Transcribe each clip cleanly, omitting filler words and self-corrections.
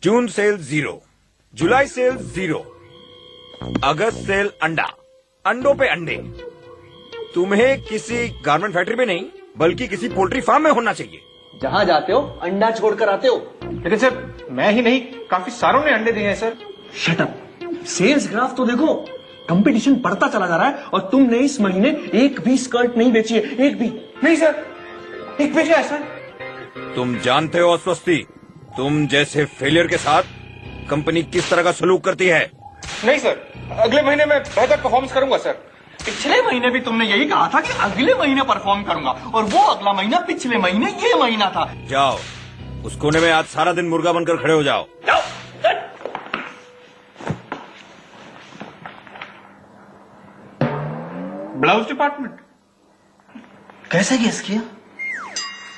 जून cell 0, जुलाई cell 0, अगस्त cell अंडा, अंडों पे अंडे। तुम्हें किसी गारमेंट फैक्ट्री में नहीं बल्कि किसी पोल्ट्री फार्म में होना चाहिए। जहाँ जाते हो अंडा छोड़कर आते हो। लेकिन सर मैं ही नहीं, काफी सारों ने अंडे दिए हैं sir. Shut up. Sales graph तो देखो, कंपटीशन बढ़ता चला जा रहा है और तुमने इस महीने एक भी स्कर्ट नहीं बेची है, एक भी नहीं सर, एक बेचा है सर। तुम जानते हो अस्वस्थी, तुम जैसे फेलियर के साथ कंपनी किस तरह का सलूक करती है। नहीं सर, अगले महीने मैं बेहतर परफॉर्मेंस करूंगा सर। पिछले महीने भी तुमने यही कहा था कि अगले महीने परफॉर्म करूंगा, और वो अगला महीना पिछले महीने ये महीना था। जाओ उस कोने में आज सारा दिन मुर्गा बनकर खड़े हो जाओ। Blouse department. कैसे गेस किया?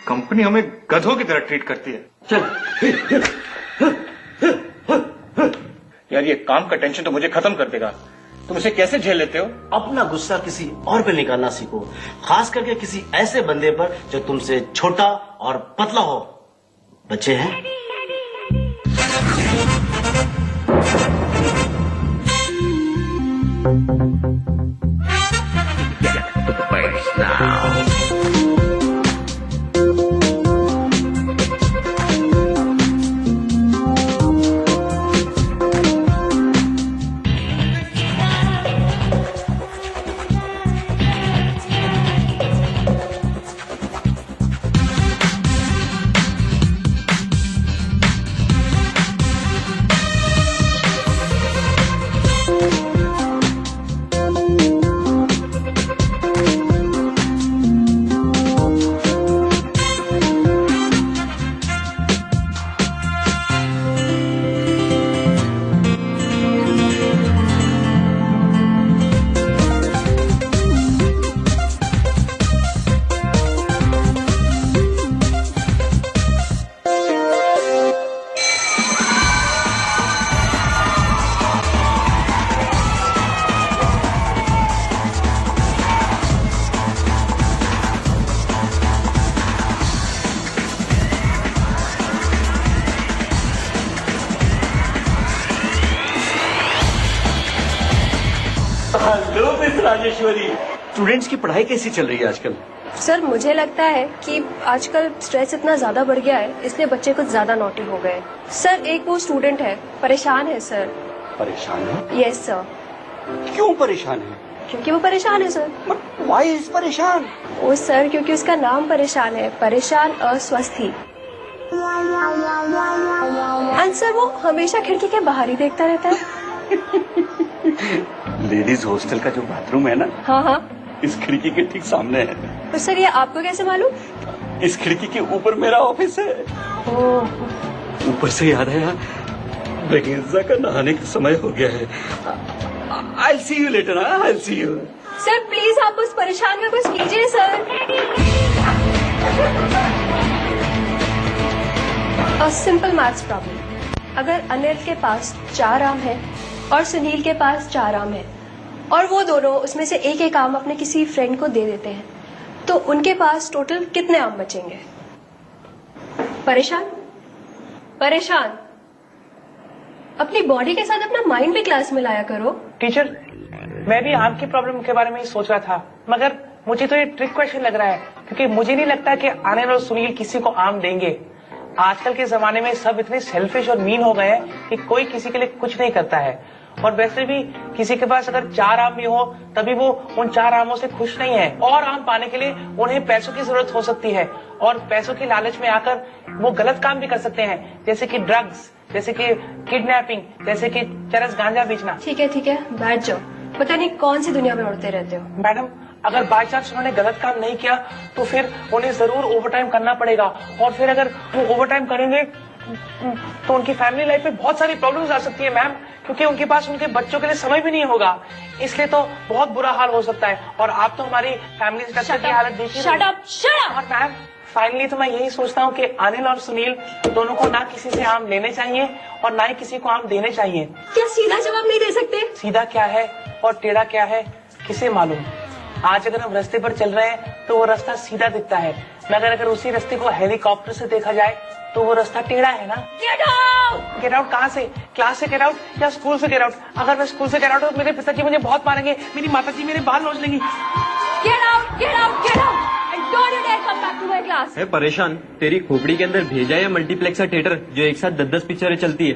कंपनी हमें गधों की तरह ट्रीट करती है। चल यार ये काम का टेंशन तो मुझे खत्म कर देगा। तुम इसे कैसे झेल लेते हो? अपना गुस्सा किसी और पे निकालना सीखो, खास करके किसी ऐसे बंदे पर जो तुमसे छोटा और पतला हो। बच्चे हैं? हेलो मिस राजेश्वरी, स्टूडेंट्स की पढ़ाई कैसी चल रही है आजकल? सर मुझे लगता है कि आजकल स्ट्रेस इतना ज्यादा बढ़ गया है, इसलिए बच्चे कुछ ज्यादा नॉटी हो गए। सर एक वो स्टूडेंट है, परेशान है सर। परेशान है? Yes sir. क्यों परेशान है? क्योंकि वो परेशान है सर। बट व्हाई इज परेशान? ओ सर क्योंकि उसका नाम परेशान है, परेशान अस्वस्थी। एंड सर वो हमेशा खिड़की के बाहर ही देखता रहता है। लेडीज हॉस्टल का जो बाथरूम है ना, हाँ हाँ, इस खिड़की के ठीक सामने है। तो सर ये आपको कैसे मालूम? इस खिड़की के ऊपर मेरा ऑफिस है। ओह, ऊपर से याद है यार, ब्रेगेंजा का नहाने का समय हो गया है। I'll see you later, I'll see you. Sir please आप उस परेशान का कुछ कीजिए sir. A simple maths problem. अगर अनिल के पास 4 आम है और सुनील के पास 4 आम है और वो दोनों उसमें से एक आम अपने किसी फ्रेंड को दे देते हैं, तो उनके पास टोटल कितने आम बचेंगे? परेशान परेशान। अपनी बॉडी के साथ अपना माइंड भी क्लास में लाया करो। टीचर, मैं भी आम की प्रॉब्लम के बारे में ही सोच रहा था, मगर मुझे तो ये ट्रिक क्वेश्चन लग रहा है, क्योंकि मुझे नहीं लगता कि अनिल और सुनील किसी को आम देंगे। आजकल के जमाने में सब इतने सेल्फिश और मीन हो गए हैं कि कोई किसी के लिए कुछ नहीं करता है। और वैसे भी किसी के पास अगर 4 आम भी हो तभी वो उन 4 आमों से खुश नहीं है, और आम पाने के लिए उन्हें पैसों की जरूरत हो सकती है, और पैसों के लालच में आकर वो गलत काम भी कर सकते हैं, जैसे कि ड्रग्स, जैसे कि किडनैपिंग, जैसे कि चरस गांजा बेचना। ठीक है बैठ जाओ, पता नहीं कौन सी दुनिया में उड़ते रहते हो। मैडम, अगर बाय चांस उन्होंने गलत काम नहीं किया तो फिर उन्हें जरूर ओवरटाइम करना पड़ेगा, और फिर अगर वो ओवरटाइम करेंगे तो उनकी फैमिली लाइफ में बहुत सारी प्रॉब्लम्स आ सकती है मैम, क्योंकि उनके पास उनके बच्चों के लिए समय भी नहीं होगा। इसलिए तो बहुत बुरा हाल हो सकता है, और आप तो हमारी फैमिली स्ट्रक्चर की हालत देखिए। Shut up. और मैम फाइनली तो मैं यही सोचता हूँ कि अनिल और सुनील दोनों को ना किसी से आम लेने चाहिए और ना ही किसी को आम देने चाहिए। क्या सीधा जवाब नहीं दे सकते? सीधा क्या है और टेढ़ा क्या है किसे मालूम। आज अगर हम रास्ते पर चल रहे हैं तो वो रास्ता सीधा दिखता है, मगर अगर उसी रास्ते को हेलीकॉप्टर से देखा जाए तो वो रास्ता टेढ़ा है ना। Gate out! गेट आउट कहाँ से? क्लास से गेट आउट या स्कूल से गेट आउट? अगर मैं स्कूल से गेट आउट तो मेरे पिताजी मुझे बहुत मारेंगे, मेरी माताजी मेरे बाल नोच लेंगी। Get out! Get out! Get out! And don't you dare come back to my class. है परेशान, तेरी खोपड़ी के अंदर भेजा या मल्टीप्लेक्स का थिएटर जो एक साथ 10-10 पिक्चरें चलती है।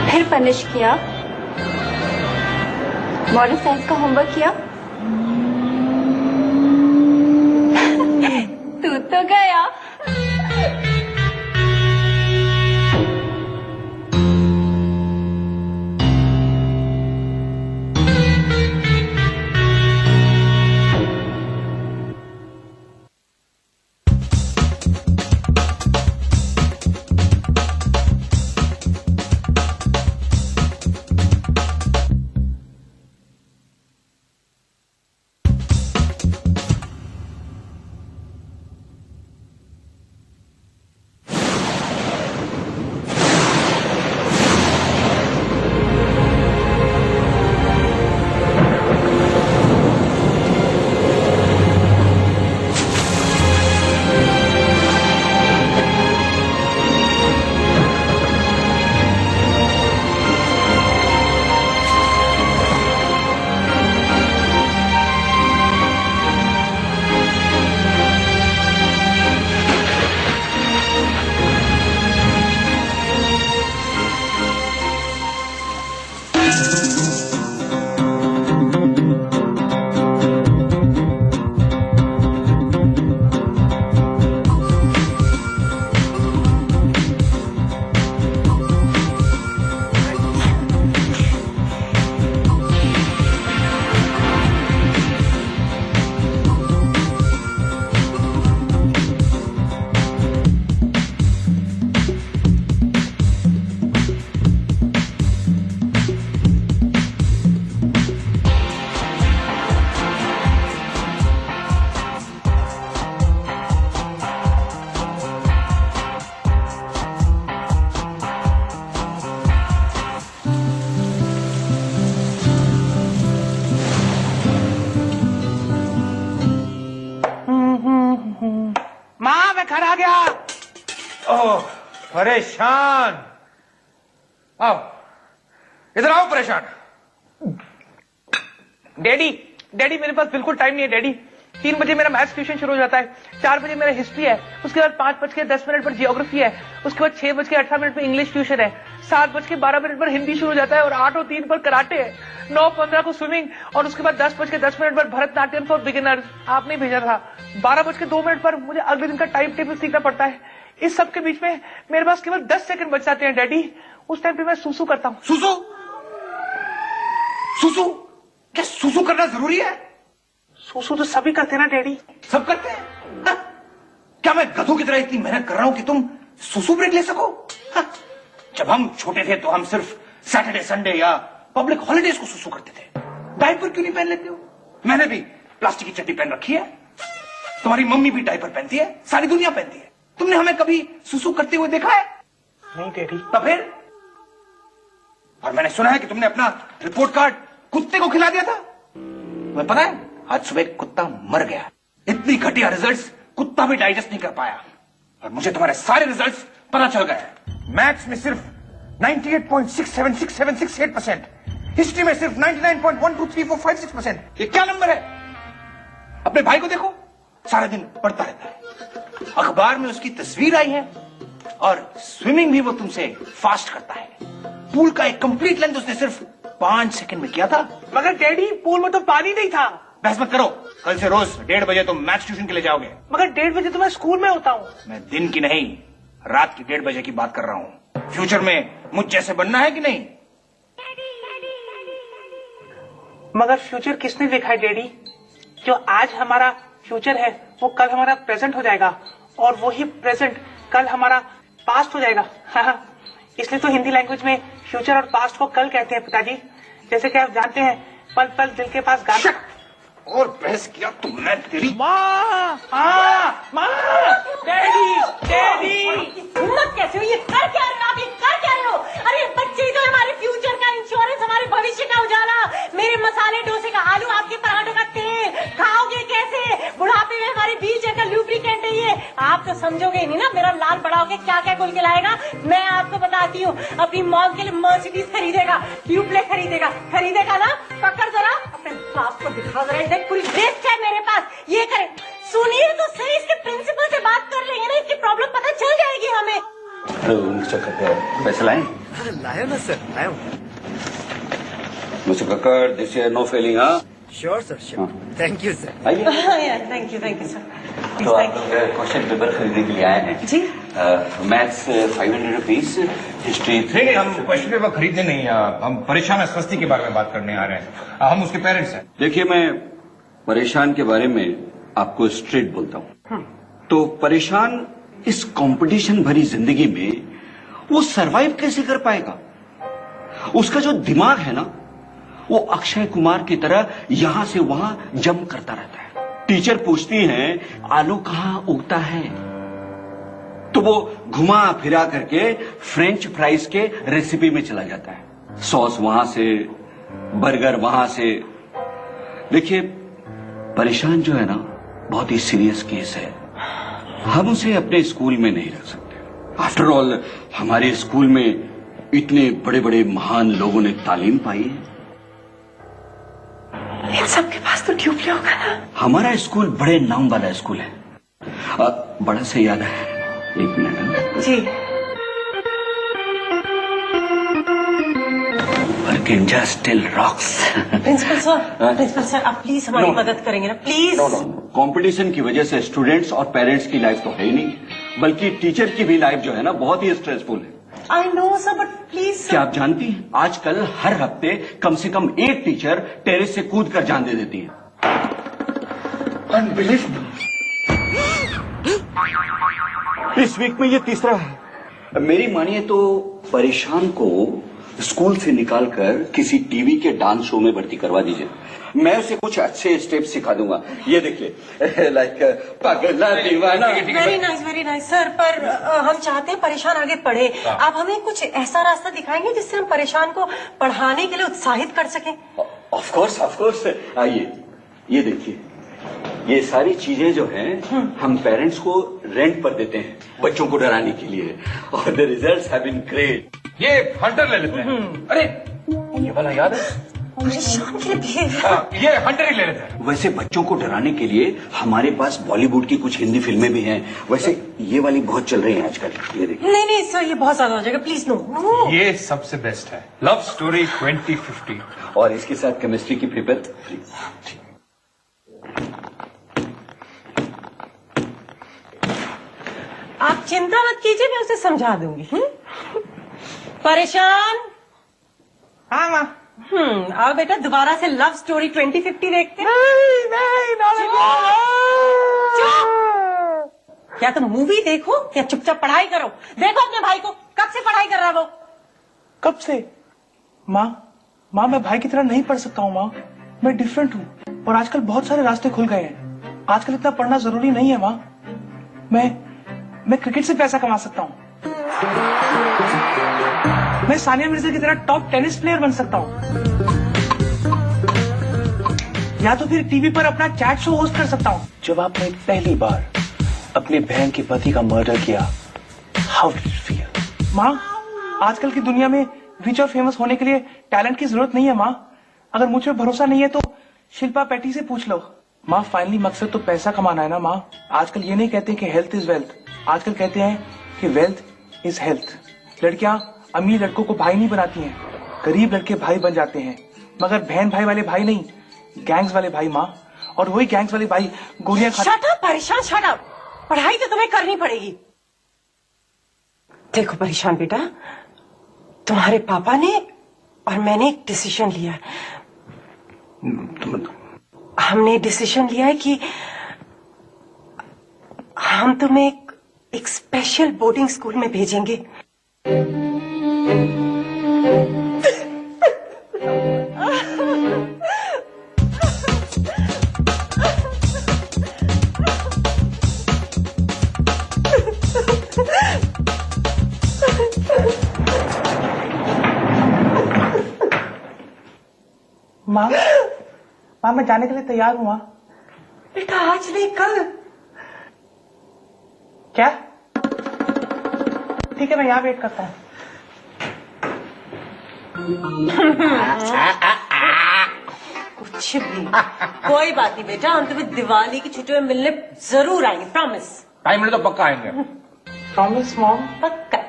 फिर पनिश किया, मॉडल साइंस का होमवर्क किया। तू तो गया। माँ मैं घर आ गया। ओह परेशान, आओ इधर आओ। परेशान डैडी डैडी मेरे पास बिल्कुल टाइम नहीं है डैडी। 3 बजे मेरा मैथ्स ट्यूशन शुरू हो जाता है, 4 बजे मेरा हिस्ट्री है, उसके बाद 5:10 पर जियोग्राफी है, उसके बाद 6:18 पर इंग्लिश ट्यूशन है, 7:12 पर हिंदी शुरू हो जाता है और 8:03 पर कराटे है, 9:15 को स्विमिंग और उसके बाद 10:10 पर भरतनाट्यम फॉर बिगिनर्स आपने भेजा था। 12:02 पर मुझे अगले दिन का टाइम टेबल सीखना पड़ता है। इस सब के बीच में मेरे पास केवल 10 सेकंड बच जाते हैं डैडी। उस टाइम पे मैं सुसु करता हूँ। सुसु सुसु क्या सुसु करना जरूरी है? सुसु तो सभी करते हैं ना डैडी। सब करते हैं हा? क्या मैं गधों की तरह इतनी मेहनत कर रहा हूं कि तुम सुसु ब्रेक ले सको? हा? जब हम छोटे थे तो हम सिर्फ सैटरडे संडे या पब्लिक हॉलिडेज को सुसु करते थे। डायपर क्यों नहीं पहन लेते हो? मैंने भी प्लास्टिक की चड्डी पहन रखी है, तुम्हारी मम्मी भी डायपर पहनती है, सारी दुनिया पहनती है। तुमने हमें कभी सुसु करते हुए देखा है? नहीं डैडी। तो फिर? और मैंने सुना है कि तुमने अपना रिपोर्ट कार्ड कुत्ते को खिला दिया था। तुम्हें पता है आज सुबह एक कुत्ता मर गया। इतनी घटिया रिजल्ट्स कुत्ता भी डाइजेस्ट नहीं कर पाया और मुझे तुम्हारे सारे रिजल्ट्स पता चल गए। मैथ्स में सिर्फ 98.676768%, हिस्ट्री में सिर्फ 99.123456%। ये क्या नंबर है? अपने भाई को देखो, सारा दिन पढ़ता रहता है, अखबार में उसकी तस्वीर आई है और स्विमिंग भी वो तुमसे फास्ट करता है। पूल का एक कंप्लीट लेंथ उसने सिर्फ 5 सेकंड में किया था। मगर डैडी पूल में तो पानी नहीं था। बहस मत करो, कल से रोज 1:30 बजे तुम मैथ्स ट्यूशन के लिए जाओगे। मगर 1:30 बजे तो मैं स्कूल में होता हूँ। मैं दिन की नहीं रात की 1:30 बजे की बात कर रहा हूँ। फ्यूचर में मुझ जैसे बनना है कि नहीं? मगर फ्यूचर किसने देखा है डैडी? जो आज हमारा फ्यूचर है वो कल हमारा प्रेजेंट हो जाएगा और वही प्रेजेंट कल हमारा पास्ट हो जाएगा। इसलिए तो हिंदी लैंग्वेज में फ्यूचर और पास्ट को कल कहते हैं पिताजी। जैसे कि आप जानते हैं, पल पल दिल के पास गाना। और बहस किया तो मैं तेरी माँ माँ माँ डैडी डैडी हिम्मत कैसे हुई? ये कर क्या रहे हो आप? ये कर क्या रहे हो? अरे बच्चे ही तो हमारे फ्यूचर का इंश्योरेंस, हमारे भविष्य का उजाला। मेरे मसाले डोसे का आलू, आपके पराठों का तेल खाओगे कैसे? बुढ़ापे में हमारे बीज का लुब्रिकेंट है ये। आप तो समझोगे ही नहीं ना मेरा लाल बड़ा होके क्या क्या गुल के लाएगा। मैं आपको बताती हूँ, अपनी मॉम के लिए मर्सिडीज खरीदेगा, ट्यूबलेट खरीदेगा। खरीदेगा ना? पकड़ जरा अपने बाप को दिखा जरा, इधर पूरी लिस्ट है मेरे पास। ये करे सुनिए तो सही, इसके प्रिंसिपल से बात कर लेंगे ना, इसकी प्रॉब्लम पता चल जाएगी हमें। मिस्टर कक्कर पैसे लाए? लायो ना सर, लायो। Mister Kakkar this year no failing. हाँ sure sir, sure. Thank you sir. आइए। Thank you sir. तो आप लोग क्वेश्चन पेपर खरीदने के लिए आए हैं? जी। मैथ्स 500 रुपीज, हिस्ट्री नहीं, हम क्वेश्चन पेपर खरीदने नहीं, हम परेशान अस्वस्थी के बारे में बात करने आ रहे हैं। हम उसके पेरेंट्स हैं। देखिए, मैं परेशान के बारे में आपको स्ट्रेट बोलता हूँ। तो परेशान इस कंपटीशन भरी जिंदगी में वो सरवाइव कैसे कर पाएगा? उसका जो दिमाग है ना, वो अक्षय कुमार की तरह यहां से वहां जंप करता रहता है। टीचर पूछती हैं आलू कहां उगता है, तो वो घुमा फिरा करके फ्रेंच फ्राइज के रेसिपी में चला जाता है। सॉस वहां से, बर्गर वहां से। देखिए, परेशान जो है ना, बहुत ही सीरियस केस है। हम उसे अपने स्कूल में नहीं रख सकते। आफ्टर ऑल हमारे स्कूल में इतने बड़े बड़े महान लोगों ने तालीम पाई है। इन सबके पास तो ट्यूबले होगा ना। हमारा स्कूल बड़े नाम वाला स्कूल है। बड़ा से याद है, एक मिनट। जी। Arkansas still rocks। Principal sir आप प्लीज हमारी मदद करेंगे ना, प्लीज। कंपटीशन की वजह से स्टूडेंट्स और पेरेंट्स की लाइफ तो है ही नहीं, बल्कि टीचर की भी लाइफ जो है ना, बहुत ही स्ट्रेसफुल है। I know sir, but please. क्या आप जानती हैं, आजकल हर हफ्ते कम से कम एक टीचर टेरेस से कूद कर जान दे देती है। इस वीक में ये तीसरा है। मेरी मानिए तो परेशान को स्कूल से निकालकर किसी टीवी के डांस शो में भर्ती करवा दीजिए। मैं उसे कुछ अच्छे स्टेप सिखा दूंगा। ये देखिए, लाइक पगला दीवाना। वेरी नाइस सर, पर हम चाहते हैं परेशान आगे पढ़े। आप हमें कुछ ऐसा रास्ता दिखाएंगे जिससे हम परेशान को पढ़ाने के लिए उत्साहित कर सकें। Of course. आइए, ये देखिए, ये सारी चीजें जो हैं हम पेरेंट्स को रेंट पर देते हैं बच्चों को डराने के लिए, और the results have been great. ये हंटर ले लेते हैं। अरे ये वाला याद है? परेशान के लिए behavior। ये हंटर ही ले लेते हैं। वैसे बच्चों को डराने के लिए हमारे पास बॉलीवुड की कुछ हिंदी फिल्में भी हैं। वैसे ये वाली बहुत चल रही हैं आजकल। ये देखिए। नहीं सर, ये बहुत ज्यादा हो जाएगा, प्लीज नो। ये सबसे बेस्ट है, लव स्टोरी 2050। और इसके साथ केमिस्ट्री की पेपर फ्री। आप चिंता मत कीजिए, मैं उसे समझा दूंगी। परेशान। हाँ माँ। आओ बेटा, दोबारा से लव स्टोरी 2050 देखते हैं। चुप। क्या तुम मूवी देखो या चुपचाप पढ़ाई करो? देखो अपने भाई को, कब से पढ़ाई कर रहा है वो? कब से? माँ मैं भाई की तरह नहीं पढ़ सकता हूँ माँ। मैं डिफरेंट हूँ और आजकल बहुत सारे रास्ते खुल गए हैं। आजकल इतना पढ़ना जरूरी नहीं है माँ। मैं क्रिकेट से पैसा कमा सकता हूँ। मैं सानिया मिर्जा की तरह टॉप टेनिस प्लेयर बन सकता हूँ, या तो फिर टीवी पर अपना चैट शो होस्ट कर सकता हूँ। जब आपने पहली बार अपनी बहन के पति का मर्डर किया, हाउ डिड इट फील? माँ, आजकल की दुनिया में रिच और फेमस होने के लिए टैलेंट की जरूरत नहीं है माँ। अगर मुझ पर भरोसा नहीं है तो शिल्पा पेटी से पूछ लो। माँ, फाइनली मकसद तो पैसा कमाना है ना माँ। आजकल ये नहीं कहते कि हेल्थ इज वेल्थ, आजकल कहते हैं कि वेल्थ इज हेल्थ। लड़कियां अमीर लड़कों को भाई नहीं बनाती हैं, गरीब लड़के भाई बन जाते हैं, मगर बहन भाई वाले भाई नहीं, गैंग्स वाले भाई माँ। और वही गैंग्स वाले भाई गोलियां खा। शट अप परेशान, शट अप। पढ़ाई तो तुम्हें करनी पड़ेगी। देखो परेशान बेटा, तुम्हारे पापा ने और मैंने एक डिसीजन लिया। हमने डिसीजन लिया है कि हम तुम्हें एक स्पेशल बोर्डिंग स्कूल में भेजेंगे। माँ माँ मैं जाने के लिए तैयार हूँ माँ। बेटा आज नहीं कल। क्या? ठीक है मैं यहाँ वेट करता हूँ। कुछ भी कोई बात नहीं बेटा, हम तुम्हें दिवाली की छुट्टियों में मिलने जरूर आएंगे, प्रॉमिस। टाइम मिले तो पक्का आएंगे। Promise mom. पक्का।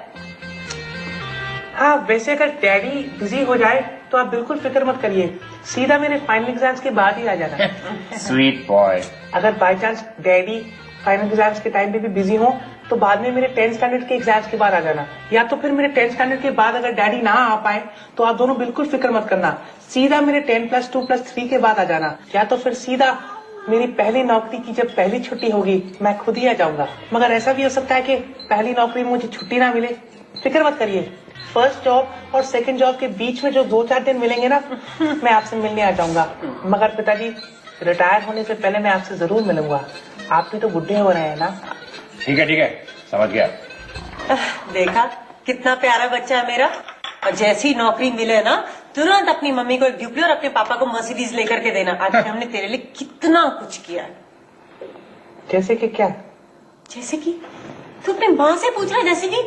हाँ वैसे अगर डैडी बिजी हो जाए तो आप बिल्कुल फिक्र मत करिए, सीधा मेरे फाइनल एग्जाम्स के बाद ही आ जाना। Sweet boy. अगर by chance daddy final exams के टाइम पे भी बिजी हो तो बाद में मेरे 10th स्टैंडर्ड के एग्जाम्स के बाद आ जाना, या तो फिर मेरे 10th स्टैंडर्ड के बाद अगर डैडी ना आ पाए तो आप दोनों बिल्कुल फिक्र मत करना, सीधा मेरे 10+2+3 के बाद आ जाना, या तो फिर सीधा मेरी पहली नौकरी की जब पहली छुट्टी होगी मैं खुद ही आ जाऊंगा। मगर ऐसा भी हो सकता है कि पहली नौकरी में मुझे छुट्टी ना मिले, फिक्र मत करिए, फर्स्ट जॉब और सेकंड जॉब के बीच में जो 2-4 दिन मिलेंगे ना मैं आपसे मिलने आ जाऊंगा। मगर पिताजी रिटायर होने से पहले मैं आपसे जरूर मिलूंगा, आप भी तो बुढ़े हो रहे हैं ना। ठीक है समझ गया। देखा कितना प्यारा बच्चा है मेरा, और जैसी नौकरी मिले ना तुरंत अपनी मम्मी को एक ड्यूप्ली और अपने पापा को मर्सिडीज लेकर के देना। आज हमने तेरे लिए कितना कुछ किया है। जैसे कि क्या? जैसे कि तू अपनी माँ से पूछ रहा है, जैसे कि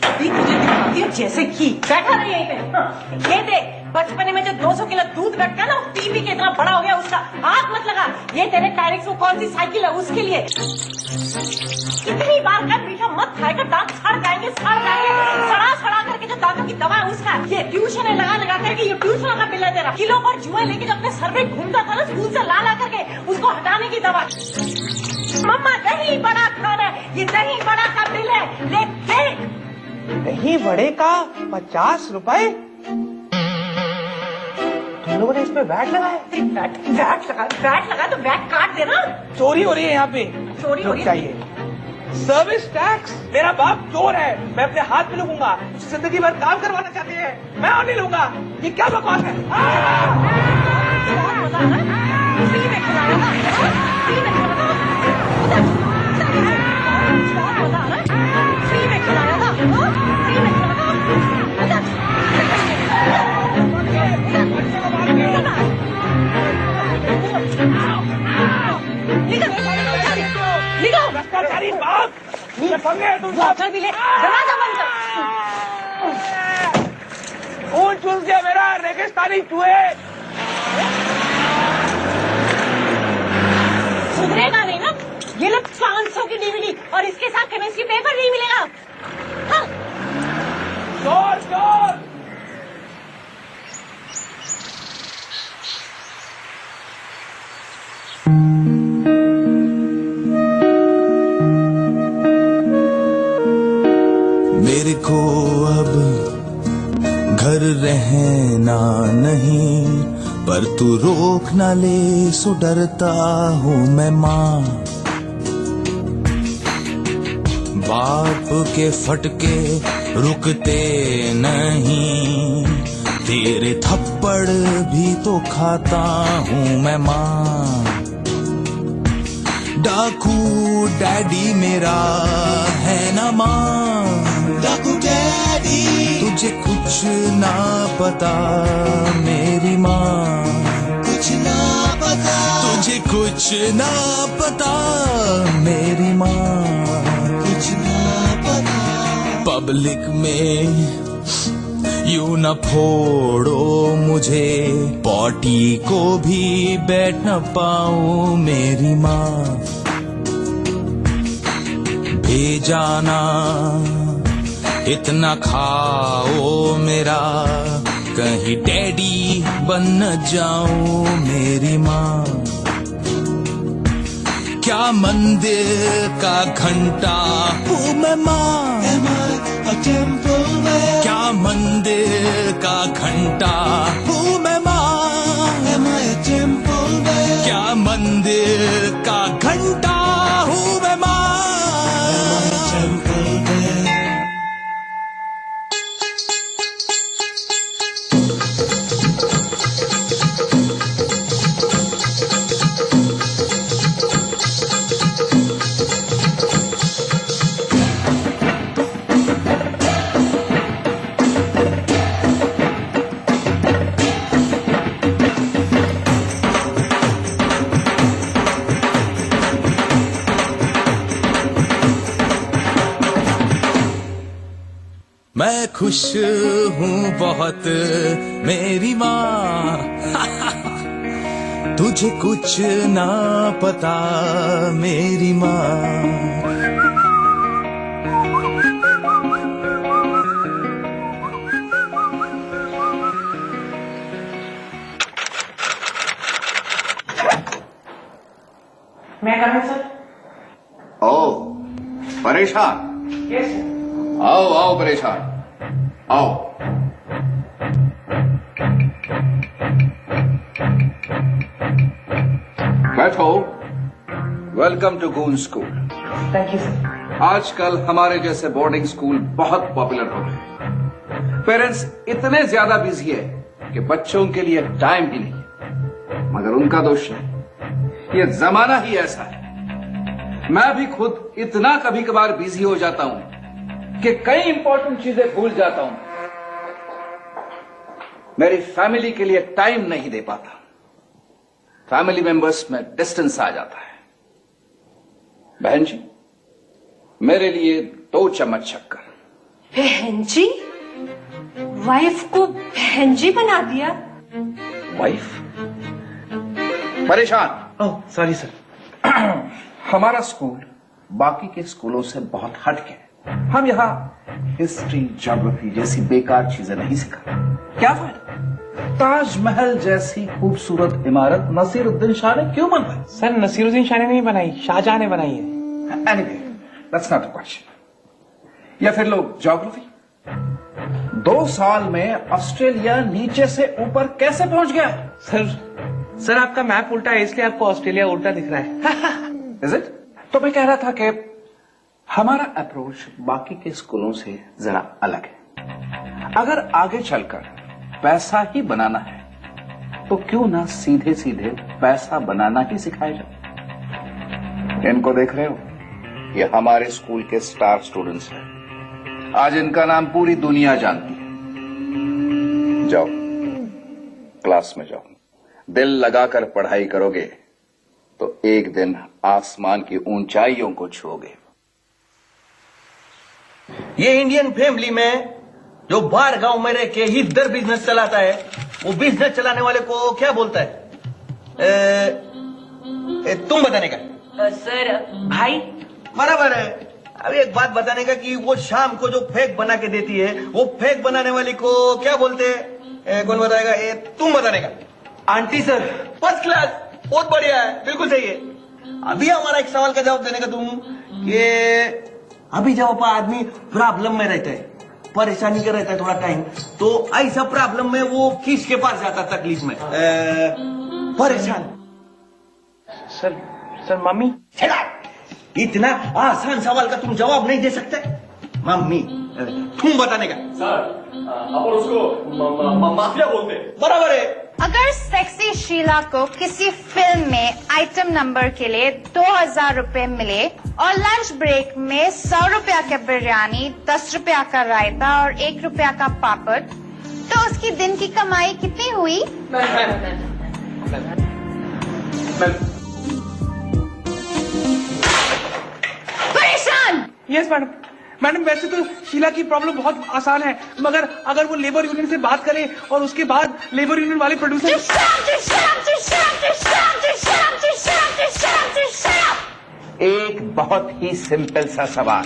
अभी तुझे दिखाती हूँ। जैसे कि बैठा रही यहीं पे। हाँ, ये देख बचपने में जो 200 किलो दूध रखता ना, टीवी के इतना बड़ा हो गया, उसका हाथ मत लगा। ये तेरे टायरेक्स वो कौन सी साइकिल है उसके लिए। कितनी बार कर मीठा मत खाएगा, दांत सड़ जाएंगे। सड़ा करके जो दांतों की दवा है उसका। ये ट्यूशन है लगा करके, ये ट्यूशन का बिल है तेरा। किलो पर जुए लेके जो अपने सर पे घूमता था ना स्कूल से ला करके, उसको हटाने की दवा। मम्मा दही बड़ा खाना है, ये दही बड़ा का बिल है, देख। दही बड़े का 50 रुपए? तुम लोगों ने इस पे वैट लगाया? वैट लगा तो वैट काट देना। चोरी हो रही है यहाँ पे। चोरी हो रही है? चाहिए सर्विस टैक्स। मेरा बाप चोर है, मैं अपने हाथ में लूंगा। जिंदगी भर काम करवाना चाहते हैं, मैं और नहीं लूंगा। ये क्या बकवास है? भ्रष्टाचारी बाप, वॉचर भी ले, दरवाजा बंद कर। खून चूस गया मेरा, रेगिस्तानी चूहे। सुधरेगा नहीं ना। ये लोग 500 की डीवीडी और इसके साथ केमिस्ट्री पेपर नहीं मिलेगा। हाँ। चोर। मेरे को अब घर रहना नहीं, पर तू रोक ना ले सो डरता हूँ मैं माँ। बाप के फटके रुकते नहीं, तेरे थप्पड़ भी तो खाता हूँ मैं माँ। डाकू डैडी मेरा है ना माँ, डाकू डैडी। तुझे कुछ ना पता मेरी माँ, कुछ ना पता। तुझे कुछ ना पता मेरी माँ, कुछ ना पता। पब्लिक में यूं न फोड़ो मुझे, पॉटी को भी बैठ न पाऊं मेरी माँ। भेजाना इतना खाओ मेरा, कहीं डैडी बन न जाऊं मेरी माँ। क्या मंदिर का घंटा हूँ मैं माँ, क्या मंदिर का घंटा हूँ मैं माँ, क्या मंदिर का घंटा हूँ मैं माँ। मैं खुश हूँ बहुत मेरी माँ तुझे कुछ ना पता मेरी माँ। मैं कहा सर? ओ परेशान, यस सर। आओ आओ परेशान, आओ। बैठो। Welcome to goon school. Thank you sir. आजकल हमारे जैसे बोर्डिंग स्कूल बहुत पॉपुलर हो रहे हैं। पेरेंट्स इतने ज्यादा बिजी है कि बच्चों के लिए टाइम ही नहीं है। मगर उनका दोष नहीं, ये जमाना ही ऐसा है। मैं भी खुद इतना कभी कभार बिजी हो जाता हूं कि कई इंपॉर्टेंट चीजें भूल जाता हूं। मेरी फैमिली के लिए टाइम नहीं दे पाता। फैमिली मेंबर्स में डिस्टेंस आ जाता है। बहन जी, मेरे लिए 2 चम्मच शक्कर। बहन जी? वाइफ को बहन जी बना दिया? वाइफ? परेशान। Oh sorry sir. हमारा स्कूल बाकी के स्कूलों से बहुत हटके है। हम यहाँ हिस्ट्री, ज्योग्राफी जैसी बेकार चीजें नहीं सिखाते। क्या फायदा? ताजमहल जैसी खूबसूरत इमारत नसीरुद्दीन शाह ने क्यों बनवाई? सर नसीरुद्दीन शाह ने नहीं बनाई, शाहजहां ने बनाई है। Anyway, that's not a question. या फिर लोग ज्योग्राफी। 2 साल में ऑस्ट्रेलिया नीचे से ऊपर कैसे पहुंच गया? सर आपका मैप उल्टा है, इसलिए आपको ऑस्ट्रेलिया उल्टा दिख रहा है। Is it? तो मैं कह रहा था कि हमारा अप्रोच बाकी के स्कूलों से जरा अलग है। अगर आगे चलकर पैसा ही बनाना है तो क्यों ना सीधे सीधे पैसा बनाना ही सिखाया जाए। इनको देख रहे हो? ये हमारे स्कूल के स्टार स्टूडेंट्स हैं। आज इनका नाम पूरी दुनिया जानती है। जाओ क्लास में जाओ। दिल लगाकर पढ़ाई करोगे तो एक दिन आसमान की ऊंचाइयों को छूओगे। ये इंडियन फैमिली में जो बाहर गांव में रह के ही इधर बिजनेस चलाता है, वो बिजनेस चलाने वाले को क्या बोलता है? तुम बताने का? सर भाई। बराबर है। अब एक बात बताने का कि वो शाम को जो फेक बना के देती है, वो फेक बनाने वाली को क्या बोलते हैं? कौन बताएगा? तुम बताने का? Aunty sir. फर्स्ट क्लास, बहुत बढ़िया है, बिल्कुल सही है। अभी हमारा एक सवाल का जवाब देने का तुम, कि अभी जब आदमी प्रॉब्लम में रहता है, परेशानी का रहता है थोड़ा टाइम, तो ऐसा प्रॉब्लम में वो किसके पास जाता, तकलीफ में? परेशान। Sir mummy. इतना आसान सवाल का तुम जवाब नहीं दे सकते? मम्मी, तुम बताने का? सर अपन उसको माफिया बोलते हैं। बराबर है। अगर सेक्सी शीला को किसी फिल्म में आइटम नंबर के लिए 2000 रुपए मिले और लंच ब्रेक में 100 रुपया का बिरयानी, 10 रुपया का रायता और 1 रुपया का पापड़, तो उसकी दिन की कमाई कितनी हुई? परेशान। यस मैडम वैसे तो शीला की प्रॉब्लम बहुत आसान है, मगर अगर वो लेबर यूनियन से बात करे और उसके बाद लेबर यूनियन वाले प्रोड्यूसर। एक बहुत ही सिंपल सा सवाल।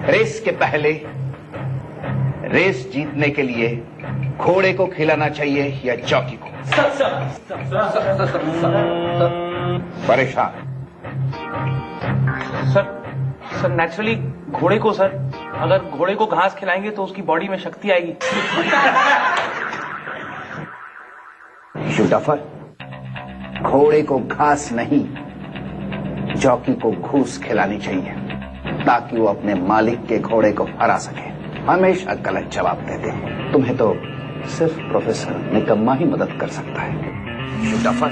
रेस के पहले रेस जीतने के लिए घोड़े को खिलाना चाहिए या जॉकी को? परेशान। सर नेचुरली घोड़े को सर। अगर घोड़े को घास खिलाएंगे तो उसकी बॉडी में शक्ति आएगी। शुडफर, घोड़े को घास नहीं, जॉकी को घूस खिलानी चाहिए ताकि वो अपने मालिक के घोड़े को हरा सके। हमेशा गलत जवाब देते हैं। तुम्हें तो सिर्फ प्रोफेसर निकम्मा ही मदद कर सकता है। शुडफर।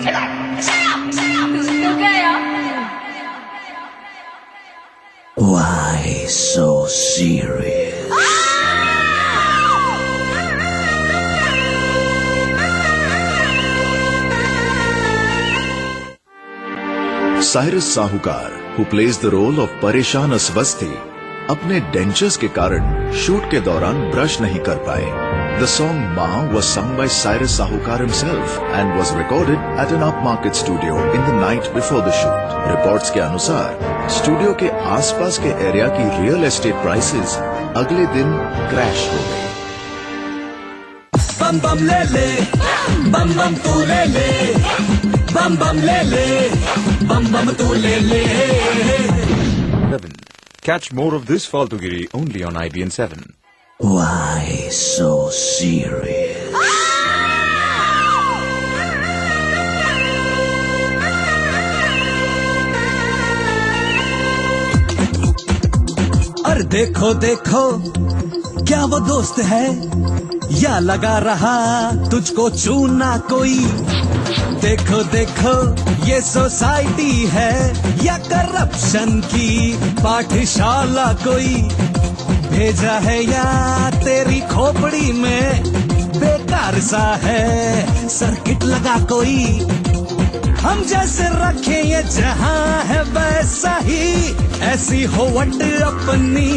Why so serious? Cyrus Sahukar, who plays the role of Pareshan Aswasthi, अपने डेंचर्स के कारण शूट के दौरान ब्रश नहीं कर पाए। द सॉन्ग माँ was sung by Cyrus Sahukar himself and was recorded at an upmarket studio in the night before the shoot. Reports के अनुसार स्टूडियो के आसपास के एरिया की रियल एस्टेट प्राइसेस अगले दिन क्रैश हो गई। बम बम ले ले, बम बम तू ले ले, बम बम ले ले, बम बम तू ले ले। Catch more of this Faltugiri only on IBN 7. Why so serious? अरे देखो देखो क्या वो दोस्त है या लगा रहा तुझको छूना कोई। देखो देखो ये सोसाइटी है या करप्शन की पाठशाला कोई। भेजा है या तेरी खोपड़ी में बेकार सा है सर्किट लगा कोई। हम जैसे रखे ये जहां है वैसा ही, ऐसी हो वट अपनी।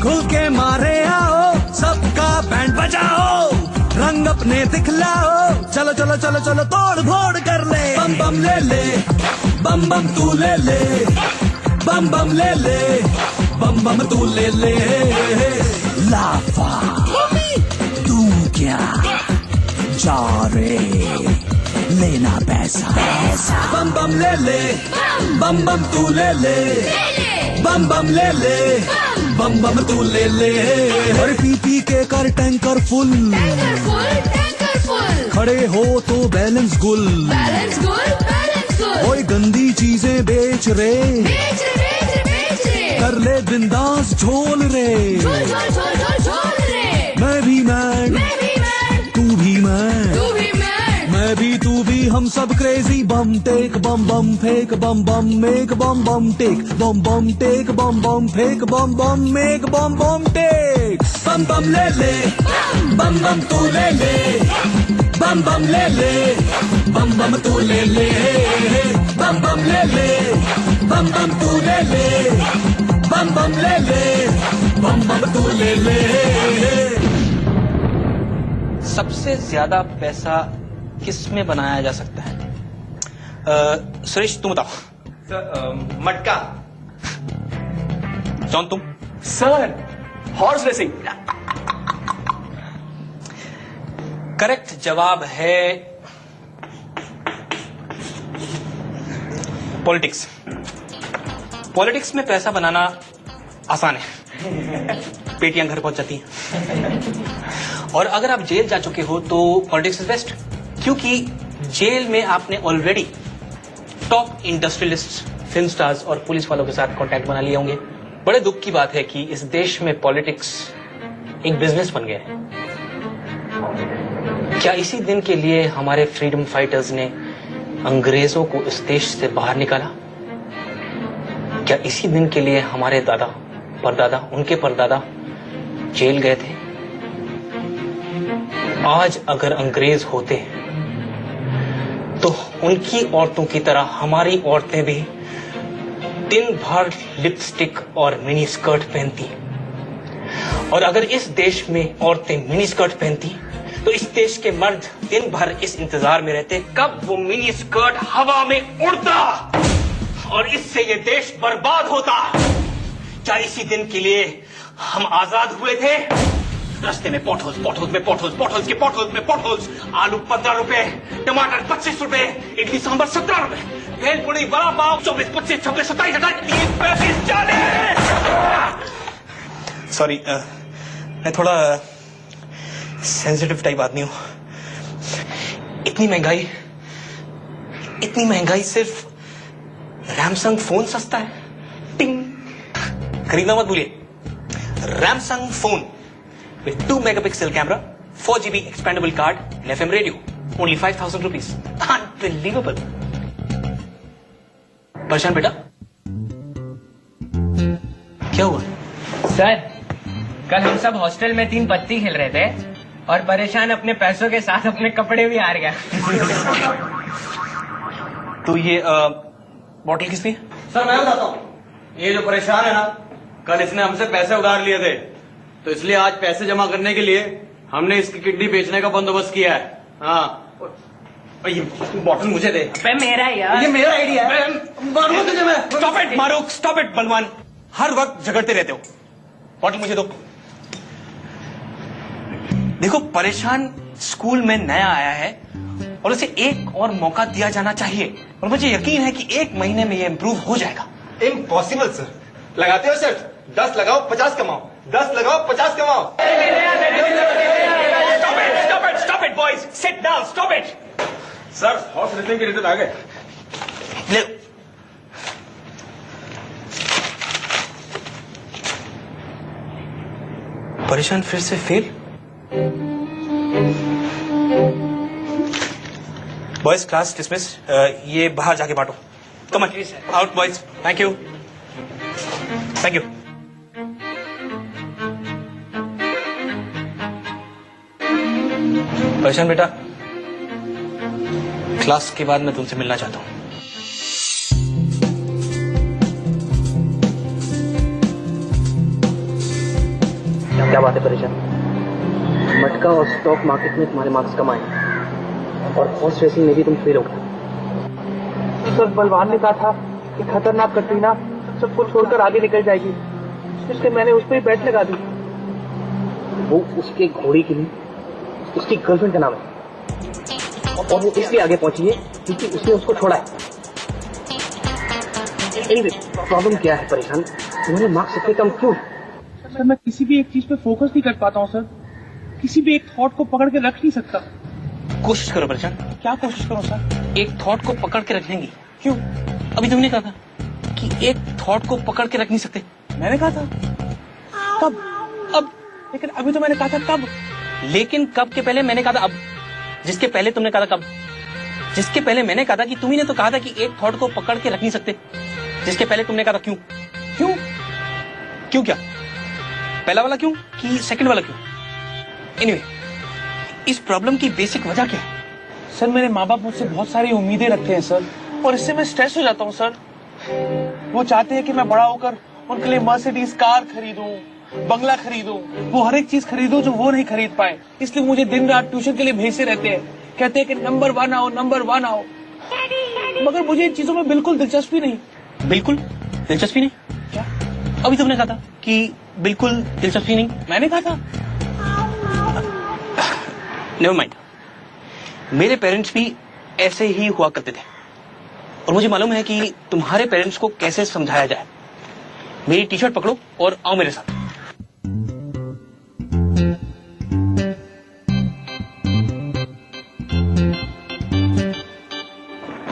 खुल के मारे आओ सबका बैंड बजाओ, रंग अपने दिखलाओ, चलो चलो चलो चलो तोड़ फोड़ कर ले। बम बम ले ले, बम बम तू ले ले, बम बम ले ले, बम बम तू ले ले। लाफा तू क्या जा रे लेना पैसा। बम बम ले ले, बम बम तू ले ले, बम बम ले ले, बम बम तू ले ले। और पी के कर टैंकर फुल, खड़े हो तो बैलेंस गुल। ओए गंदी चीजें बेच रे, कर ले बिंदास झोल रे। मैं भी मैन, तू भी मैन, मैं भी तू भी हम सब क्रेजी। बम टेक बम बम फेक, बम बम मेक, बम बम टेक, बम बम टेक, बम बम फेक, बम बम मेक, बम बम टेक। बम बम ले ले, बम बम तू ले ले, बम बम ले ले, बम बम तू ले ले। बम बम ले ले, बम बम तू ले ले, बम बम ले ले, बम बम तू ले ले। सबसे ज्यादा पैसा किस में बनाया जा सकता है? सुरेश तुम बताओ। मटका। जॉन तुम? Sir horse racing. करेक्ट जवाब है पॉलिटिक्स। पॉलिटिक्स में पैसा बनाना आसान है, पेटियां घर पहुंच जाती हैं। और अगर आप जेल जा चुके हो तो पॉलिटिक्स इज बेस्ट, क्योंकि जेल में आपने already top industrialist, film stars और पुलिस वालों के साथ कांटेक्ट बना लिए होंगे। बड़े दुख की बात है कि इस देश में पॉलिटिक्स एक बिजनेस बन गया है। क्या इसी दिन के लिए हमारे फ्रीडम फाइटर्स ने अंग्रेजों को इस देश से बाहर निकाला? क्या इसी दिन के लिए हमारे दादा परदादा, उनके परदादा जेल गए थे? आज अगर अंग्रेज होते तो उनकी औरतों की तरह हमारी औरतें भी दिन भर लिपस्टिक और मिनी स्कर्ट पहनती। और अगर इस देश में औरतें मिनी स्कर्ट पहनती तो इस देश के मर्द दिन भर इस इंतजार में रहते कब वो मिनी स्कर्ट हवा में उड़ता और इससे ये देश बर्बाद होता। क्या इसी दिन के लिए हम आजाद हुए थे? रास्ते में पॉटहोल्स, पॉटहोल्स में पॉटहोल्स, पॉटहोल्स के पॉटहोल्स में पॉटहोल्स। आलू 15 रुपए, टमाटर 25 रुपए, इडली सांभर 17 रुपए, भेल पूरी बड़ा पाव 24, 25, 26, 27, 28, 30, 35, 40। सॉरी, मैं थोड़ा सेंसिटिव टाइप आदमी हूं। इतनी महंगाई सिर्फ रैमसंग फोन सस्ता है। टिंग, खरीदना मत भूलिए। रैमसंग phone with 2 megapixel camera, 4 GB expandable card, and FM radio, only 5,000 rupees. Unbelievable. परेशान बेटा? क्या हुआ? सर कल हम सब हॉस्टल में 3 पत्ती खेल रहे थे और परेशान अपने पैसों के साथ अपने कपड़े भी हार गया। तो ये बॉटल किसकी है? सर मैं बताता हूँ। ये जो परेशान है ना, कल इसने हमसे पैसे उधार लिए थे, तो इसलिए आज पैसे जमा करने के लिए हमने इसकी किडनी बेचने का बंदोबस्त किया है। हाँ, और ये बॉटल मुझे दे। मेरा यार, ये मेरा आइडिया है। मारूंगा तुझे मैं। Stop it Mahrukh, stop it बलवान, हर वक्त झगड़ते रहते हो। बॉटल मुझे दो। देखो, परेशान स्कूल में नया आया है और उसे एक और मौका दिया जाना चाहिए, और मुझे यकीन है कि 1 महीने में ये इम्प्रूव हो जाएगा। Impossible sir. लगाते हो सर? 10 लगाओ 50 कमाओ, 10 लगाओ 50 कमाओ। Stop it, boys! Sit down, stop it! Sir, horse racing के रिजल्ट आ गए। ले। परेशान फिर से फेल। Boys, class dismiss. ये बाहर जाके बांटो। Come on, out boys. Thank you, thank you. परेशान बेटा, क्लास के बाद मैं तुमसे मिलना चाहता हूं। क्या बात है परेशान? मटका और स्टॉक मार्केट में तुम्हारे मार्क्स कम आए और हॉर्स रेसिंग में भी तुम फेल हो गए। सर, बलवान ने कहा था कि खतरनाक कटरीना सबको छोड़कर आगे निकल जाएगी, इसलिए मैंने उस पर ही बैट लगा दी। वो उसके घोड़ी के लिए उसकी गर्लफ्रेंड का नाम है, और वो इसलिए आगे पहुंची है क्योंकि उसने उसको छोड़ा है। एनीवे, प्रॉब्लम क्या है परेशान? तुम्हारे मार्क्स इतने कम क्यों? सर, मैं किसी भी एक चीज पे फोकस नहीं कर पाता हूँ सर, किसी भी एक थॉट को पकड़ के रख नहीं सकता। कोशिश करो परेशान। क्या कोशिश करूँ सर? एक थॉट को पकड़ के रखने की। क्यों? अभी तुमने कहा था कि एक थॉट को पकड़ के रख नहीं सकते। मैंने कहा था? कब? अब। लेकिन अभी तो मैंने कहा था कब। लेकिन कब के पहले मैंने कहा था अब। जिसके पहले तुमने कहा था कब। जिसके पहले मैंने कहा था कि तुम्ही ने तो कहा था कि एक थॉट को पकड़ के रख नहीं सकते। जिसके पहले तुमने कहा था क्यों। क्यों? क्यों क्या? पहला वाला क्यों कि सेकंड वाला क्यों? एनीवे, इस प्रॉब्लम की बेसिक वजह क्या है? सर, मेरे माँ बाप मुझसे बहुत सारी उम्मीदें रखते हैं सर, और इससे मैं स्ट्रेस हो जाता हूँ सर। वो चाहते हैं कि मैं बड़ा होकर उनके लिए मर्सिडीज कार खरीदूं, बंगला खरीदूं, वो हर एक चीज खरीदूं जो वो नहीं खरीद पाए। इसलिए मुझे दिन रात ट्यूशन के लिए भेजते रहते हैं, कहते हैं कि नंबर 1 आओ, नंबर 1 आओ। मगर मुझे इन चीजों में बिल्कुल दिलचस्पी नहीं। बिल्कुल दिलचस्पी नहीं? क्या? अभी तुमने कहा था कि बिल्कुल दिलचस्पी नहीं। मैंने कहा था। नेवर माइंड, मेरे पेरेंट्स भी ऐसे ही हुआ करते थे, और मुझे मालूम है कि तुम्हारे पेरेंट्स को कैसे समझाया जाए। मेरी टी शर्ट पकड़ो और आओ मेरे साथ।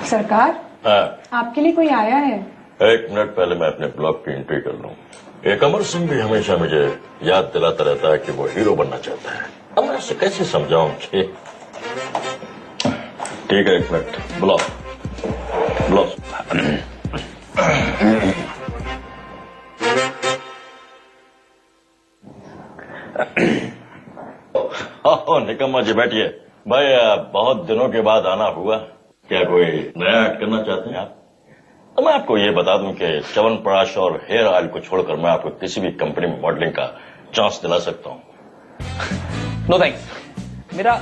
सरकार, आपके लिए कोई आया है। 1 मिनट पहले मैं अपने ब्लॉग की एंट्री कर लूं। एक अमर सिंह भी हमेशा मुझे याद दिलाता रहता है कि वो हीरो बनना चाहता है। अब मैं उसे कैसे समझाऊं कि ठीक है, 1 मिनट। ब्लॉग निकम्मा जी बैठिए। भाई, बहुत दिनों के बाद आना हुआ, क्या कोई नया ऐड करना चाहते हैं आप? तो मैं आपको ये बता दूं कि च्यवनप्राश और हेयर ऑयल को छोड़कर मैं आपको किसी भी कंपनी में मॉडलिंग का चांस दिला सकता हूं। नो थैंक्स, मेरा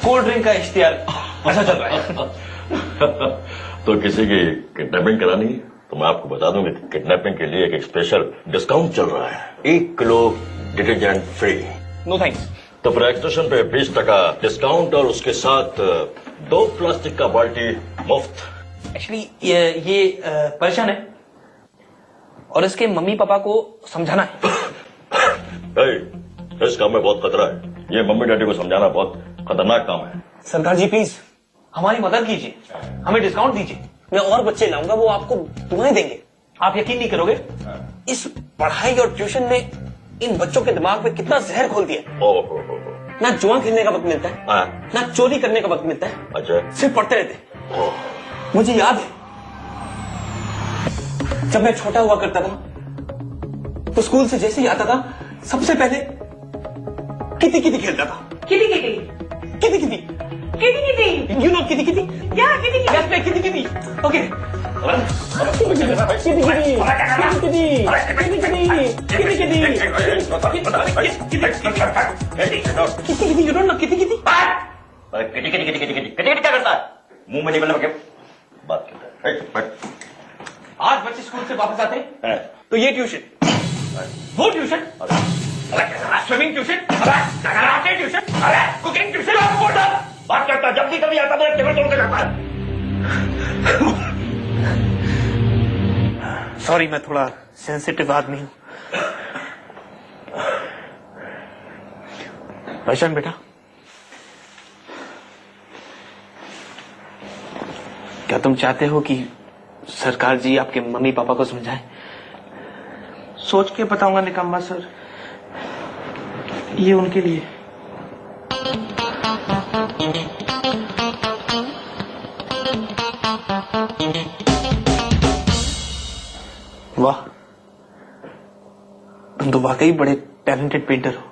कोल्ड ड्रिंक का इश्तिहार अच्छा चल रहा है। तो किसी की किडनैपिंग करानी है तो मैं आपको बता दूं कि किडनैपिंग के लिए एक स्पेशल डिस्काउंट चल रहा है। 1 kilo detergent free. No thanks. तो फिर स्टेशन पे 20% डिस्काउंट और उसके साथ 2 प्लास्टिक का बाल्टी मुफ्त। एक्चुअली ये परेशान है और इसके मम्मी पापा को समझाना है। इस काम में बहुत खतरा है। ये मम्मी डैडी को समझाना बहुत खतरनाक काम है। सरकार जी, प्लीज हमारी मदद कीजिए, हमें डिस्काउंट दीजिए। मैं और बच्चे लाऊंगा, वो आपको दुआएं देंगे। आप यकीन नहीं करोगे, इस पढ़ाई और ट्यूशन ने इन बच्चों के दिमाग में कितना जहर खोल दिया। ना जुआ खेलने का वक्त मिलता है, ना चोरी करने का वक्त मिलता है। अच्छा। सिर्फ पढ़ते रहते। मुझे याद है जब मैं छोटा हुआ करता था तो स्कूल से जैसे ही आता था सबसे पहले किती किती खेलता था। किती किती किती किती किती किती यू नो किती किती क्या किती किती किती किती ओके। किटी क्या करता है? मुंह में निकलने के बात करता है। आज बच्चे स्कूल से वापस आते हैं तो ये ट्यूशन, वो tuition, swimming tuition, karate tuition, cooking tuition, बात करता है। जब भी कभी आता मेरे टेबल तोड़ के जाता है। सॉरी, मैं थोड़ा सेंसिटिव आदमी हूं। प्रशांत बेटा, क्या तुम चाहते हो कि सरकार जी आपके मम्मी पापा को समझाएं? सोच के बताऊंगा निकम्मा सर, ये उनके लिए। वाह, तुम तो वाकई बड़े टैलेंटेड पेंटर हो।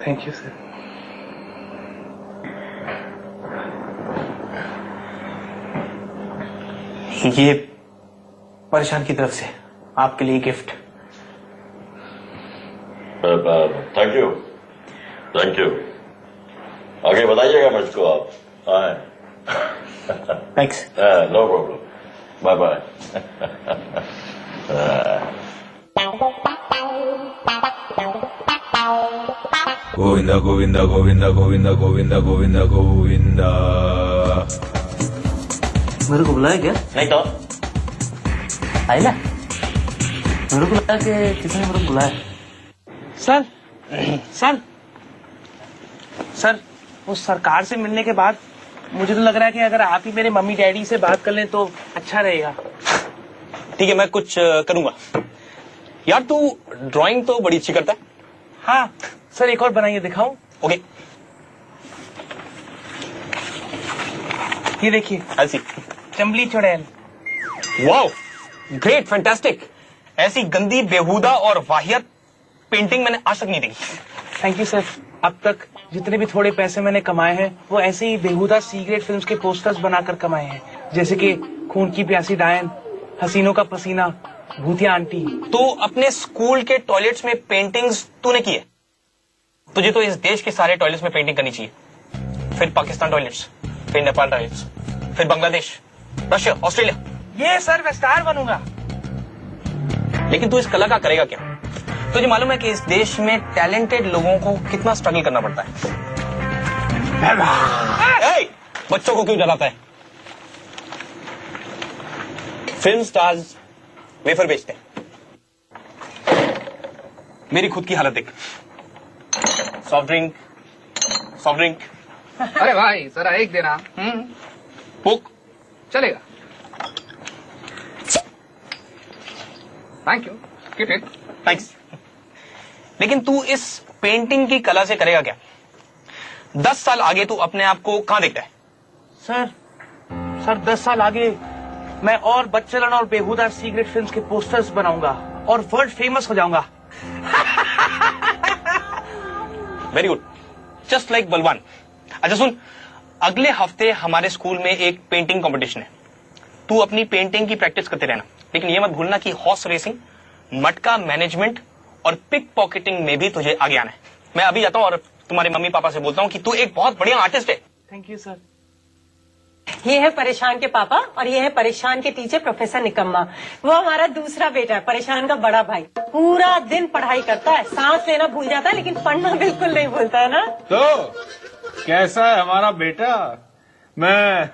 Thank you sir. ये परेशान की तरफ से आपके लिए gift. Thank you, thank you. आगे बताइएगा मुझको आप। Thanks. No problem, bye bye. Govinda Govinda Govinda Govinda Govinda Govinda Govinda. मेरे को बुलाया क्या? नहीं तो आइला, मेरे को लगा कि किसी ने मेरे को बुलाया। सर सर सर, उस सरकार से मिलने के बाद मुझे तो लग रहा है कि अगर आप ही मेरे मम्मी डैडी से बात कर लें तो अच्छा रहेगा। ठीक है, मैं कुछ करूंगा। यार तू ड्राइंग तो बड़ी अच्छी करता है। हाँ सर, एक और बनाइए, दिखाऊं? ओके, ये देखिए, ऐसी चंबली चुड़ैल। Wow, great, fantastic. ऐसी गंदी, बेहुदा और वाहियत पेंटिंग मैंने आज तक नहीं देखी। Thank you sir. अब तक जितने भी थोड़े पैसे मैंने कमाए हैं वो ऐसे ही बेहुदा सीक्रेट फिल्म्स के पोस्टर्स बनाकर कमाए हैं, जैसे कि खून की प्यासी डायन, हसीनों का पसीना, भूतिया आंटी। तो अपने स्कूल के टॉयलेट्स में पेंटिंग्स तूने की है? तुझे तो इस देश के सारे टॉयलेट्स में पेंटिंग करनी चाहिए, फिर पाकिस्तान टॉयलेट्स, फिर नेपाल टॉयलेट्स, फिर बांग्लादेश, रशिया, ऑस्ट्रेलिया। ये सर मैं स्टार बनूंगा। लेकिन तू इस कला का करेगा क्या? तुझे मालूम है कि इस देश में टैलेंटेड लोगों को कितना स्ट्रगल करना पड़ता है। बच्चों को क्यों डराता है? फिल्म स्टार्स वेफर बेचते हैं, मेरी खुद की हालत देख। Soft drink, soft drink. अरे भाई जरा एक देना। पुक चलेगा। Thank you, keep it. Thanks. लेकिन तू इस पेंटिंग की कला से करेगा क्या? 10 साल आगे तू अपने आप को कहां देखता है? सर 10 साल आगे मैं और बच्चलन और बेहुदा सीक्रेट फिल्म्स के पोस्टर्स बनाऊंगा और वर्ल्ड फेमस हो जाऊंगा। वेरी गुड, जस्ट लाइक बलवान। अच्छा सुन, अगले हफ्ते हमारे स्कूल में एक पेंटिंग कंपटीशन है। तू अपनी पेंटिंग की प्रैक्टिस करते रहना, लेकिन यह मत भूलना कि हॉर्स रेसिंग, मटका मैनेजमेंट और पिक पॉकेटिंग में भी तुझे आगे आना है। मैं अभी जाता हूं और तुम्हारे मम्मी पापा से बोलता हूं कि तू एक बहुत बढ़िया आर्टिस्ट है। Thank you sir. ये है परेशान के पापा और ये है परेशान के टीचर प्रोफेसर निकम्मा। वो हमारा दूसरा बेटा है, परेशान का बड़ा भाई। पूरा दिन पढ़ाई करता है, सांस लेना भूल जाता है, लेकिन पढ़ना बिल्कुल नहीं भूलता है ना। तो कैसा है हमारा बेटा? मैं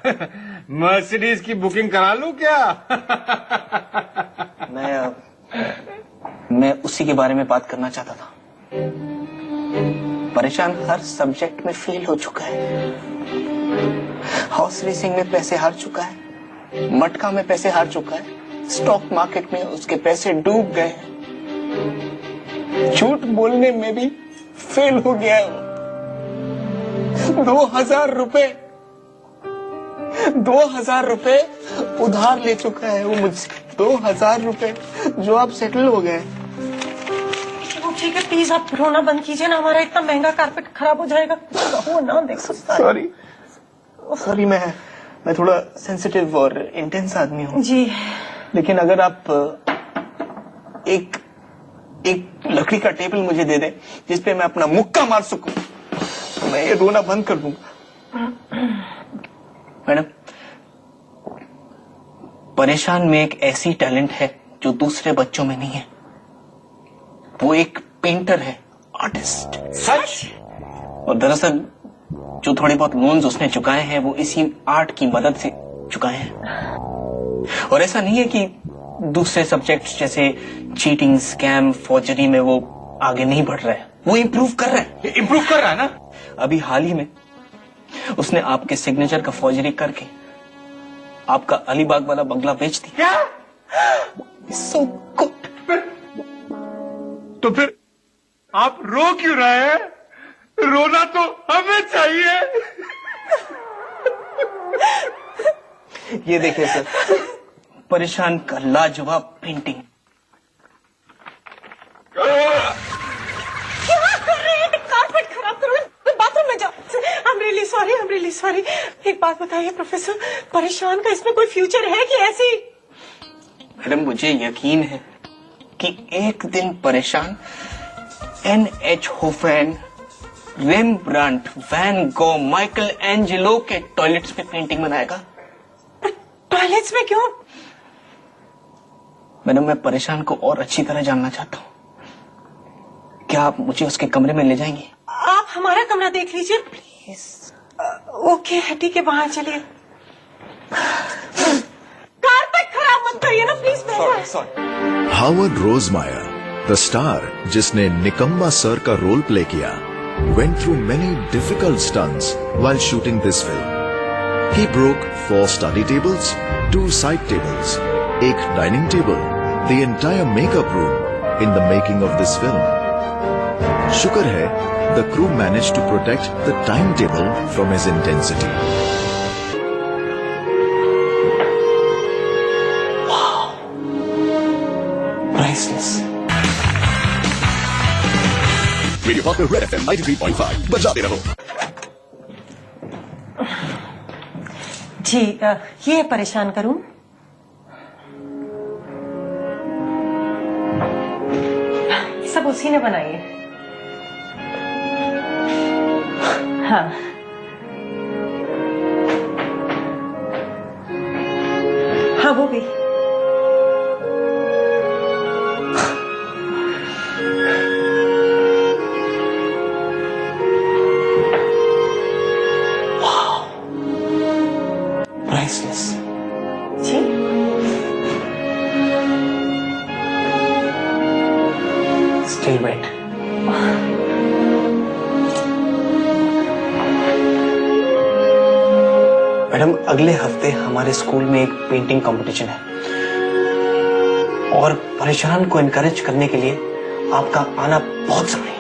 मर्सिडीज की बुकिंग करा लूं क्या? मैं उसी के बारे में बात करना चाहता था। परेशान हर सब्जेक्ट में फेल हो चुका है, हॉर्स रेसिंग में पैसे हार चुका है, मटका में पैसे हार चुका है, स्टॉक मार्केट में उसके पैसे डूब गए हैं, झूठ बोलने में भी फेल हो गया है। 2000 रुपए उधार ले चुका है वो मुझसे। 2000 रुपए जो आप सेटल हो गए। ठीक है, प्लीज आप रोना बंद कीजिए ना, हमारा इतना महंगा कारपेट खराब हो जाएगा। वो ना देख सकता है। सॉरी, मैं मैं थोड़ा सेंसिटिव और इंटेंस आदमी हूँ जी। लेकिन अगर आप एक लकड़ी का टेबल मुझे दे दे जिसपे मैं अपना मुक्का मार सकूं तो मैं ये रोना बंद कर दूंगा। मैडम, परेशान में एक ऐसी टैलेंट है जो दूसरे बच्चों में नहीं है। वो एक पेंटर है, आर्टिस्ट। सच? और दरअसल जो थोड़े बहुत लोन्स उसने चुकाए हैं वो इसी आर्ट की मदद से चुकाए हैं। और ऐसा नहीं है कि दूसरे सब्जेक्ट्स जैसे चीटिंग, स्कैम, फॉर्जरी में वो आगे नहीं बढ़ रहा है, वो इम्प्रूव कर रहा है। इम्प्रूव कर रहा है ना? अभी हाल ही में उसने आपके सिग्नेचर का फॉर्जरी करके आपका अलीबाग वाला बंगला बेच दिया। So good. तो फिर आप रो क्यों रहे हैं? रोना तो हमें चाहिए। ये देखिए सर, परेशान का लाजवाब पेंटिंग। क्या कर रहे हैं? कारपेट खराब करो, बाथरूम में जाओ। I'm really sorry। एक बात बताइए प्रोफेसर, परेशान का इसमें कोई फ्यूचर है कि ऐसी? मैडम, मुझे यकीन है कि एक दिन परेशान NH होफैन, रेमब्रांट, वैन गो, माइकल एंजेलो के टॉयलेट्स पे पेंटिंग बनाएगा। टॉयलेट्स में क्यों? मैडम, मैं परेशान को और अच्छी तरह जानना चाहता हूँ। क्या आप मुझे उसके कमरे में ले जाएंगे? आप हमारा कमरा देख लीजिए प्लीज। ओके, ठीक है, वहां चलिए। कारपेट खराब मत करिए ना please. Sorry. Howard Rosemeyer, the star जिसने निकम्मा सर का रोल प्ले किया, went through many difficult stunts while shooting this film. He broke 4 study tables, 2 side tables, एक dining table, the entire makeup room in the making of this film. शुक्र है, the crew managed to protect the timetable from his intensity. Wow, priceless. Radio Partner Red FM 93.5 बजाते रहो। जी, ये परेशान करूं? सब उसी ने बनाई है। हाँ, हाँ वो भी। Priceless. जी, Still wet. मैडम, अगले हफ्ते हमारे स्कूल में एक पेंटिंग कंपटीशन है और परेशान को इनकरेज करने के लिए आपका आना बहुत जरूरी है।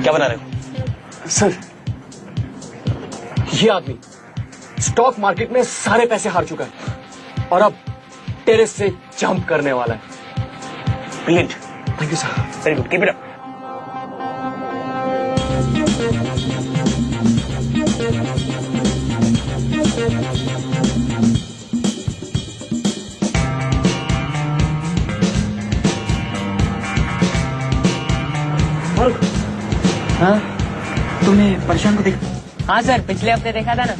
क्या बना रहे हो? सर, ये आदमी स्टॉक मार्केट में सारे पैसे हार चुका है और अब टेरेस से जंप करने वाला है। Brilliant. Thank you sir. Very good, keep it up. हाँ, तुमने परेशान को देखा? हाँ सर, पिछले हफ्ते देखा था ना।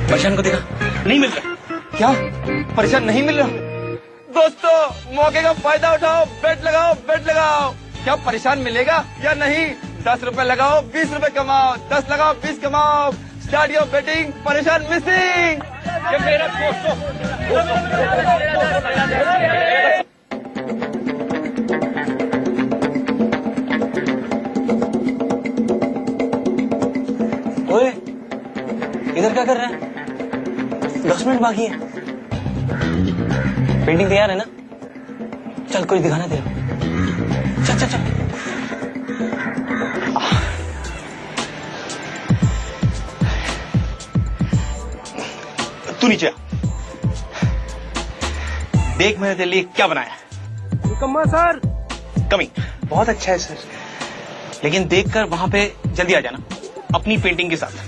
परेशान को देखा? नहीं मिल रहा। क्या? परेशान नहीं मिल रहा? दोस्तों, मौके का फायदा उठाओ, बेट लगाओ। क्या परेशान मिलेगा या नहीं? 10 रुपए लगाओ, 20 रुपए कमाओ, 10 लगाओ, 20 कमाओ। स्टार्ट योर बेटिंग, परेशान मिसिंग। ये मेरा दोस्तों। इधर क्या कर रहा है? 10 मिनट बाकी है। पेंटिंग तैयार है ना? चल कोई दिखाना तेरा। चल चल चल। तू नीचे आ। देख मैंने तेरे लिए क्या बनाया। निकम्मा सर। कमी बहुत अच्छा है सर, लेकिन देखकर वहां पे जल्दी आ जाना अपनी पेंटिंग के साथ।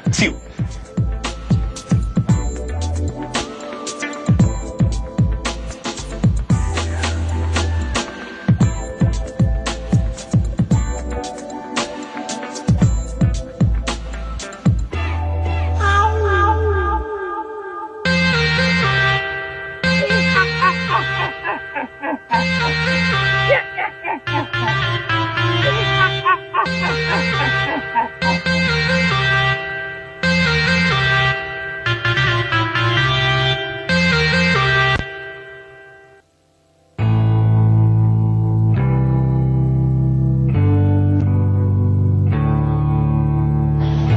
सी यू।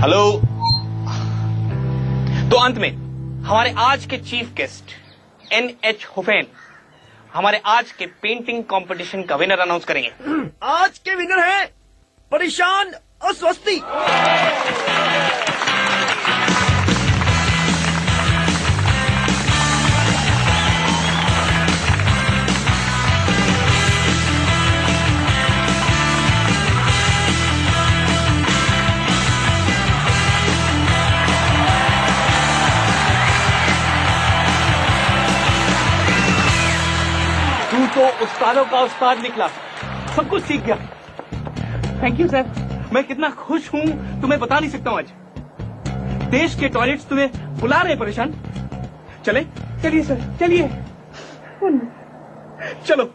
हेलो। तो अंत में हमारे आज के चीफ गेस्ट NH हुसैन हमारे आज के पेंटिंग कंपटीशन का विनर अनाउंस करेंगे। आज के विनर है परेशान और स्वस्ति। तू तो उस्तादों का उस्ताद निकला, सब कुछ सीख गया। Thank you sir. मैं कितना खुश हूं तुम्हें बता नहीं सकता हूं। आज देश के टॉयलेट्स तुम्हें बुला रहे परेशान। चले? चलिए सर चलिए। चलो।